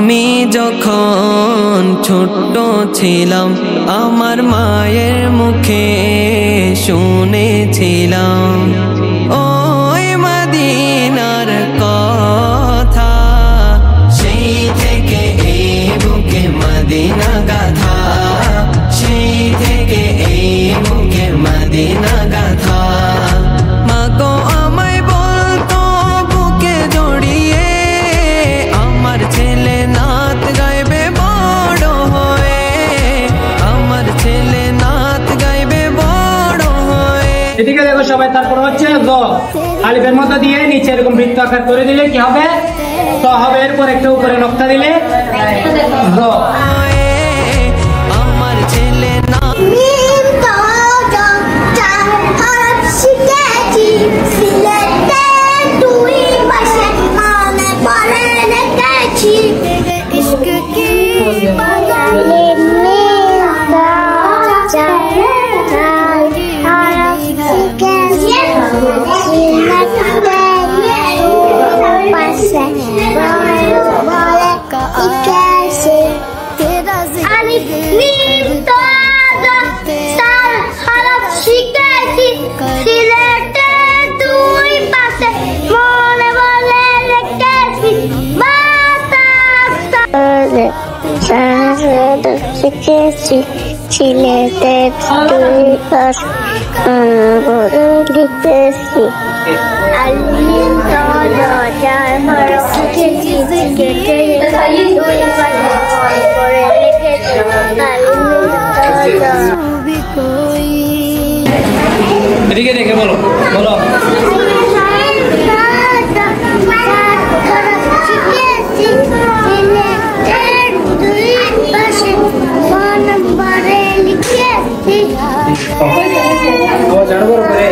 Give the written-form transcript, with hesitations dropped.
আমি যখন ছোট্ট ছিলাম আমার মায়ের মুখে শুনেছিলাম ওই মদিনার কথা, সেই থেকে এই বুকে মদিনা গাথা, সেই থেকে এই বুকে মদিনা গাথা। মাগো আমায় বলতো বুকে জড়িয়ে আমার ছেলে নাত গাইবে বড় হয়ে, আমার ছেলে নাত গাইবে বড় হয়ে। এদিকে দেখো সবাই, তারপর হচ্ছে গ, আলিফের মতো দিয়ে নিচে এরকম বৃত্ত আকার করে দিলে কি হবে? তো হবে। এরপর একটা উপরে নকশা দিলে গ। আমার ছেলে না ছিলেদের দুই পাশ লিখেছি এদিকে দেখে বলো বলো। আবার জানো করে